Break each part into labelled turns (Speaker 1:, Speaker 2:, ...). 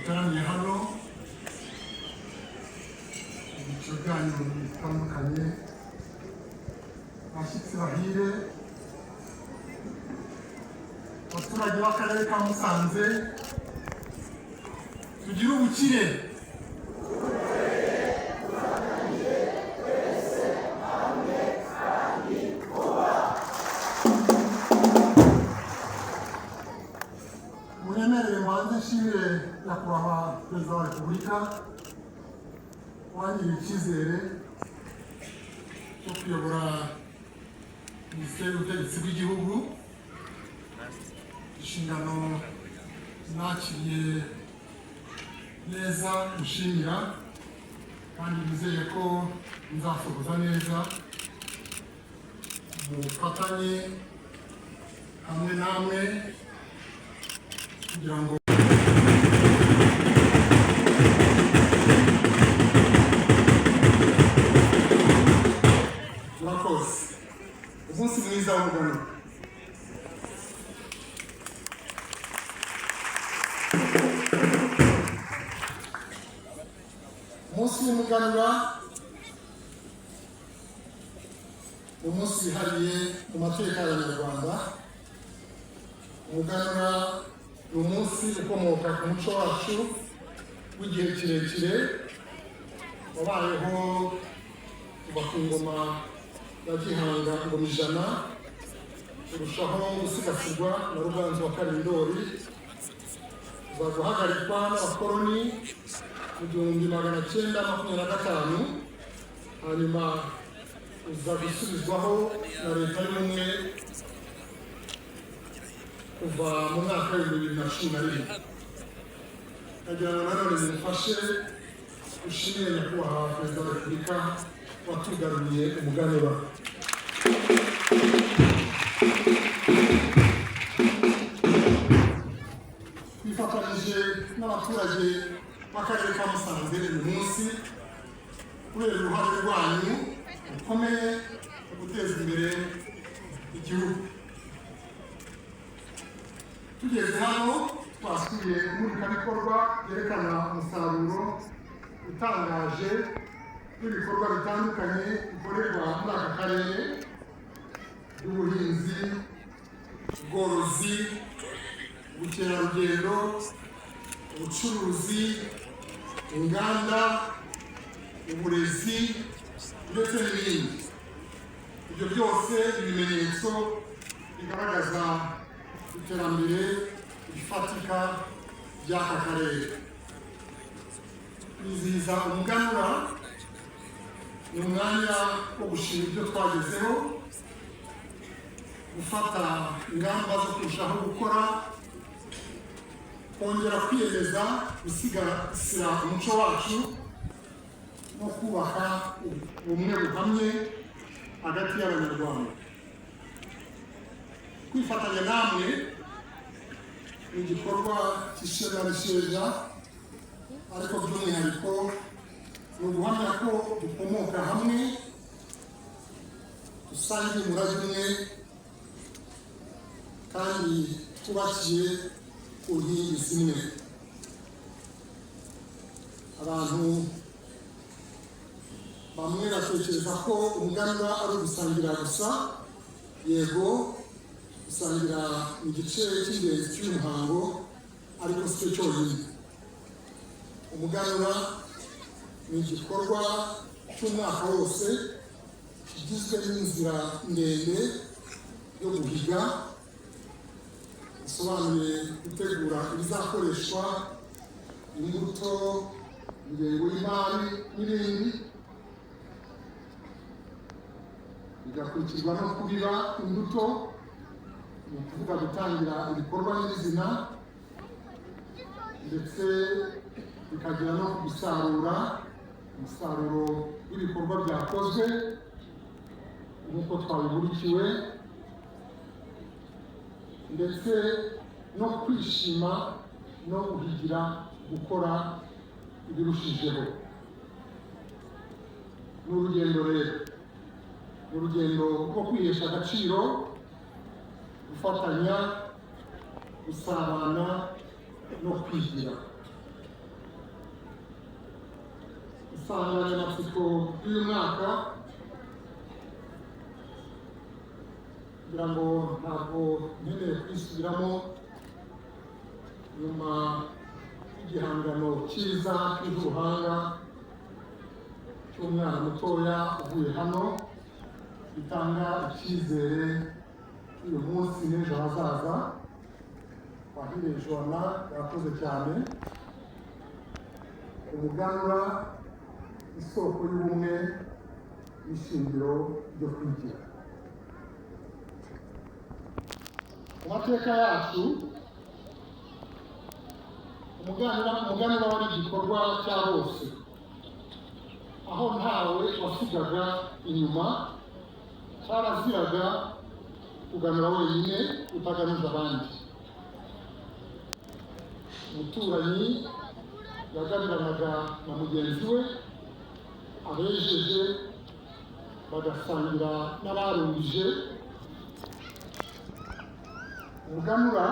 Speaker 1: duteraniye hano mu byiciro byanyu bitandukanye, abashyitsi bahire, abaturage b'akarere ka Musanze, tugire ubukire. Munyemerere mbanze nshimire nyakubahwa perezida wa repubulika wangiriye icyizere cyo kuyobora minisiteri y'ubutegetsi bw'igihugu, inshingano nakiriye neza mushimira, kandi nizeye ko nzasohoza neza mu bufatanye hamwe namwe kugira ngo murakoze. Umunsi mwiza w'umuganura. Umunsi w'umuganura ni umunsi wihariye mu mateka y'Abanyarwanda. Umuganura ni umunsi ukomoka ku muco wacu w'igihe kirekire wabayeho kuva ku ngoma ya Gihanga ingoma ijana, urushaho gusigasirwa na Ruganzu wa kabiri Ndoli, uza guhagarikwa n'abakoloni mu 1925, hanyuma uza gusubizwaho na leta y'ubumwe kuva mu mwaka wa 2011. Nagira ngo nanone zimufashe gushimira nyakubahwa perezida wa repubulika watugaruye umuganura. Twifatanyije n'abaturage b'akarere ka Musanze uyu munsi kubera uruhare rwanyu rukomeye mu guteza imbere igihugu. Tugeze hano twasuye imurikabikorwa ryerekana umusaruro utangaje w'ibikorwa bitandukanye bikorerwa muri aka karere by'ubuhinzi, ubworozi, ubukerarugendo, ubucuruzi, inganda, uburezi ndetse n'ibindi. Ibyo byose ibimenyetso bigaragaza iterambere rifatika ry'aka karere. Kwizihiza umuganura ni umwanya wo gushima ibyo twagezeho, gufata ingamba zo kurushaho gukora, kongera kwiyemeza gusigasira umuco wacu no kubaka ubumwe buhamye hagati y'Abanyarwanda. Kwifatanya namwe ni igikorwa cy'ishema n'isheja, ariko by'umwihariko ni uguhamya ko dukomoka hamwe, dusangiye umurage umwe, kandi tubakiye ku nkingi zimwe. Abantu bamwe batekereza ko umuganura ari ugusangira gusa. Yego, gusangira igice cy'ingenzi cy'umuhango, ariko si cyo cyonyine. Umuganura ni igikorwa cy'umwaka wose kigizwe n'inzira ndende yo guhiga, bisobanuye gutegura ibizakoreshwa, imbuto, ingengo y'imari n'ibindi, bigakurikizwa no kubiba imbuto, ni ukuvuga gutangira ibikorwa nyirizina, ndetse bikagera no gusarura umusaruro w'ibikorwa byakozwe nk'uko twabiburikiwe, ndetse no kwishima no guhigira gukora ibirushijeho. Ni urugendo rero, ni urugendo rwo kwihesha agaciro, gufatanya, gusabana no kwigira. insanganyamatsiko y'uyu mwaka kugira ngo ntabwo nkeneye kwisubiramo nyuma y'igihangano cyiza cy'ubuhanga cy'umwana mutoya uvuye hano bitanga icyizere uyu munsi n'ejo hazaza. Wahire Joana yakoze cyane. Umuganura isoko y'ubumwe n'ishingiro ryo kwigira. Mu mateka yacu umuganura wari igikorwa cya bose, aho ntawe wasigaga inyuma, cyaraziraga kuganura wenyine utagamije abandi. Umuturanyi yagabiranaga na mugenzi we, abejeje bagasangira n'abarumbije. Umuganura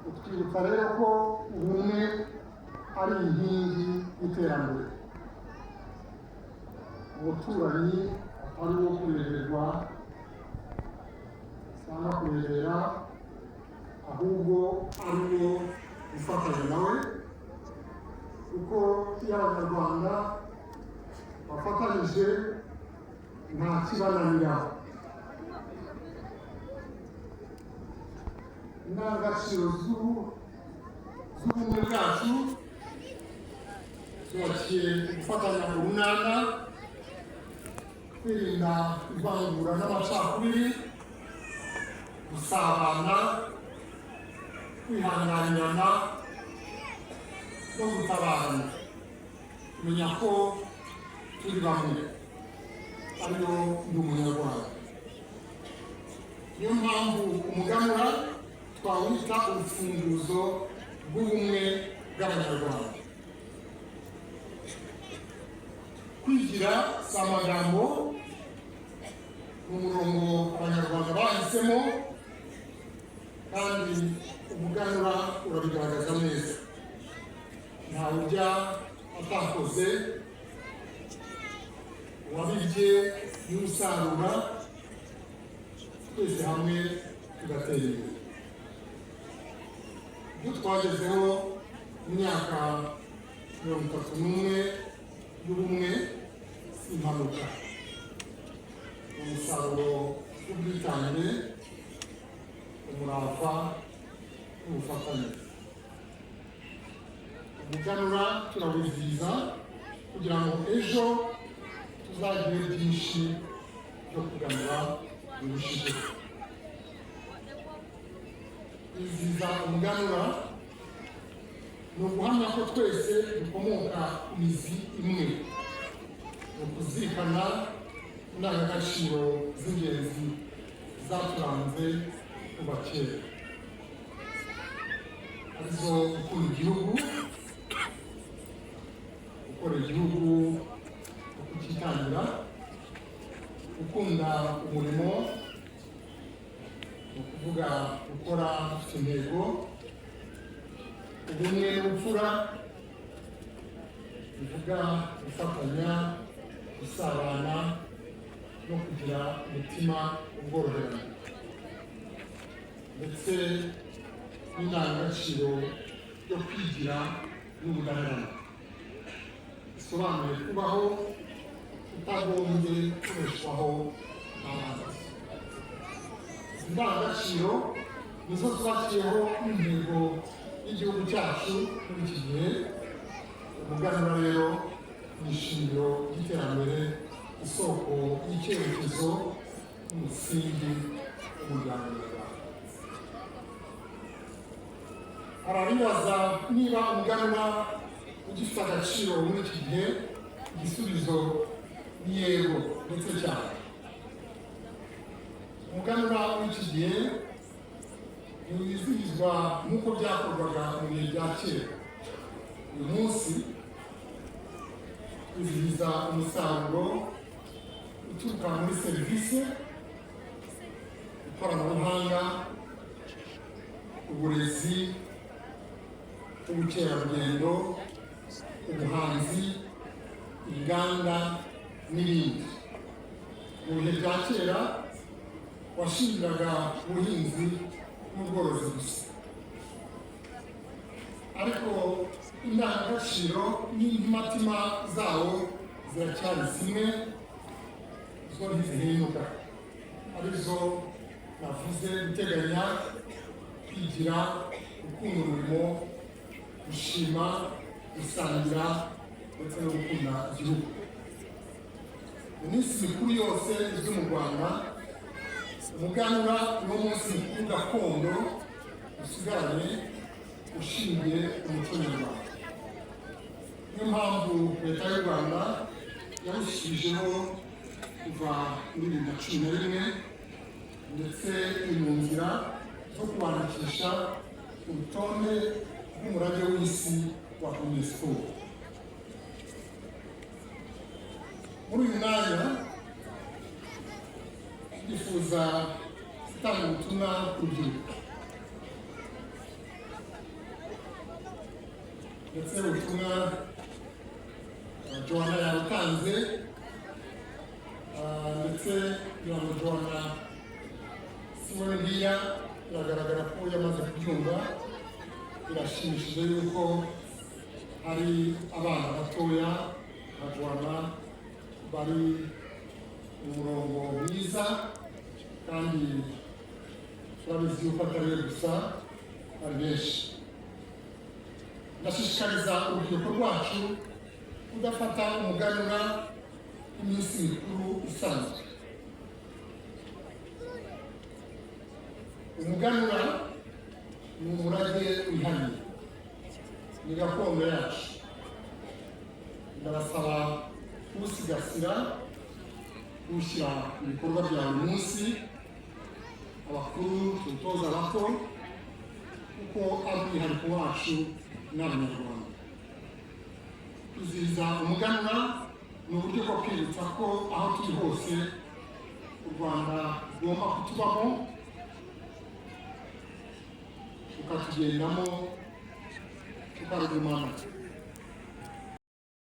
Speaker 1: utwibutsa rero ko ubumwe ari inkingi y'iterambere. Umuturanyi atari uwo kurererwa cyangwa kurerera, ahubwo ari uwo gufatanya nawe, kuko iyo Abanyarwanda bafatanyije nta kibananira. Indangagaciro z'ubumwe bwacu zubakiye gufatanya urunana, kwirinda ivangura n'amacakubiri, gusabana, kwihanganirana no gutabarana, kumenya ko turi bamwe ariyo ndi Umunyarwanda. Niyo mpamvu umuganura twawita urufunguzo rw'ubumwe bw'Abanyarwanda. Kwigira si amagambo, ni umurongo Abanyarwanda bahisemo, kandi umuganura urabigaragaza neza. Ntawe ujya atakoze, uwabibye n'usarura, twese hamwe tugatera imbere. Ibyo twagezeho mu myaka 31 y'ubumwe si impanuka, ni umusaruro w'ubwitange, umurava n'ubufatanye. Umuganura turawizihiza kugira ngo ejo tuzagire byinshi byo kuganura birushijeho. Kwizihiza umuganura ni uguhamya ko twese dukomoka ku mizi imwe, ni ukuzirikana indangagaciro z'ingenzi zaturanze kuva kera, arizo gukunda igihugu, gukora igihugu no kucyitangira, gukunda umurimo, ni ukuvuga gukora dufite intego, ubumwe n'ubupfura, bivuga gufatanya, gusabana no kugira umutima ubworoherane, ndetse n'indangagaciro yo kwigira n'ubudaheranwa, bisobanuye kubaho utagombye gukoreshwaho n'abandi. Izi ndangagaciro nizo twashyiriyeho intego y'igihugu cyacu muri iki gihe. Umuganura rero ni ishingiro ry'iterambere, isoko y'icyerekezo n'umusingi w'umuryango nyarwanda. Arabibaza niba umuganura ugifite agaciro muri iki gihe. Igisubizo ni yego ndetse cyane. Umuganura w'iki gihe ntiwizihizwa nk'uko byakorwaga mu bihe bya kera. Uyu munsi twizihiza umusaruro uturuka muri serivisi, ikoranabuhanga, uburezi, ubukerarugendo, ubuhanzi, inganda n'ibindi. Mu bihe bya kera washingiraga ubuhinzi n'ubworozi gusa, ariko indangagaciro n'intimatima zawo ziracyari zimwe, zo ntizihinduka, arizo navuze: guteganya, kwigira, gukunda umurimo, gushima, gusangira ndetse no gukunda igihugu. Mu minsi mikuru yose izwi mu Rwanda, umuganura niwo munsi mukuru gakondo usigaranye ushingiye ku muco nyarwanda. Niyo mpamvu leta y'u Rwanda yawushyijeho kuva muri 2011, ndetse iri mu nzira zo kuwandikisha urutonde rw'umurage w'isi wa UNESCO. Muri uyu mwanya ndifuza gutanga ubutumwa ku rubyiruko, ndetse ubutumwa Joanna yabutanze, ndetse kugira ngo Joanna siwe ngiya biragaragara ko yamaze kubyumva. Birashimishije yuko hari abana batoya nka Joanna bari mu murongo mwiza, kandi turabizi yuko atari we gusa, ari benshi. Ndashishikariza urubyiruko rwacu kudafata umuganura w'iminsi mikuru isanzwe. Umuganura ni umurage wihariye, ni gakondo yacu. Ndabasaba kuwusigasira, kuwushyira mu bikorwa bya buri munsi, abakuru tuwutoza abato, kuko ari umwihariko wacu n'Abanyarwanda. Kwizihiza umuganura ni uburyo bwo kwibutsa ko aho turi hose u Rwanda rugomba kutubamo, tukatugendamo, tukarugumana.